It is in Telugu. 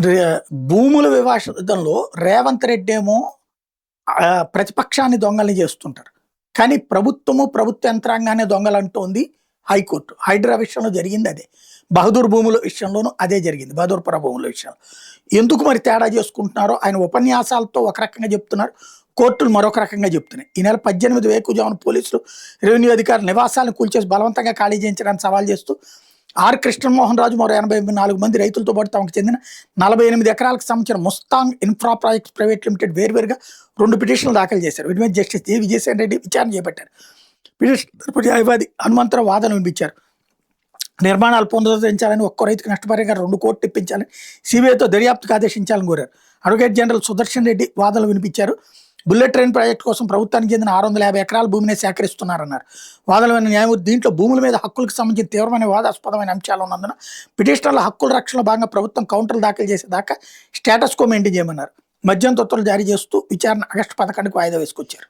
రే భూముల వివాదంలో రేవంత్ రెడ్డి ఏమో ప్రతిపక్షాన్ని దొంగల్ని చేస్తుంటారు. కానీ ప్రభుత్వ యంత్రాంగాన్ని దొంగలంటోంది హైకోర్టు. హైడ్రా విషయంలో జరిగింది అదే. బహదూర్ భూముల విషయంలోనూ అదే జరిగింది. బహదూర్పుర భూముల విషయంలో. ఎందుకు మరి తేడా చేసుకుంటున్నారో ఆయన ఉపన్యాసాలతో ఒక రకంగా చెప్తున్నారు. కోర్టులు మరొక రకంగా చెప్తున్నాయి. ఈ నెల 18 వేకువజామున పోలీసులు రెవెన్యూ అధికారులు నివాసాలను కూల్చేసి బలవంతంగా ఖాళీ చేయించడానికి సవాల్ చేస్తూ కృష్ణమోహన్ రాజు మరో 84 మంది రైతులతో పాటు తమకు చెందిన 48 ఎకరాలకు సంబంధించిన Mustang infra projects private limited వేర్వేరుగా 2 పిటిషన్లు దాఖలు చేశారు. వీటి మీద జస్టిస్ జే విజయసేన్ రెడ్డి విచారణ చేపట్టారు. పిటిషన్ న్యాయవాది హనుమంతరావు వాదన వినిపించారు. నిర్మాణాలు పునరుద్ధరించాలని ఒక్కో రైతుకు నష్టపరిహారంగా 2 కోట్లు ఇప్పించాలని సిబిఐతో దర్యాప్తుకు ఆదేశించాలని కోరారు. అడ్వకేట్ జనరల్ సుదర్శన్ రెడ్డి వాదనలు వినిపించారు. బుల్లెట్ ట్రైన్ ప్రాజెక్టు కోసం ప్రభుత్వానికి చెందిన 650 ఎకరాల భూమిని సేకరిస్తున్నారన్నారు. వాదనమైన న్యాయమూర్తి దీంట్లో భూముల మీద హక్కులకు సంబంధించిన తీవ్రమైన వాదాస్పదమైన అంశాలు ఉన్నందున పిటిషనర్ల హక్కుల రక్షణలో భాగంగా ప్రభుత్వం కౌంటర్లు దాఖలు చేసేదాకా స్టేటస్ కో మెయింటైన్ చేయమన్నారు. మధ్యంతర ఉత్తర్వులు జారీ చేస్తూ విచారణ ఆగస్టు 11కు వాయిదా వేసుకొచ్చారు.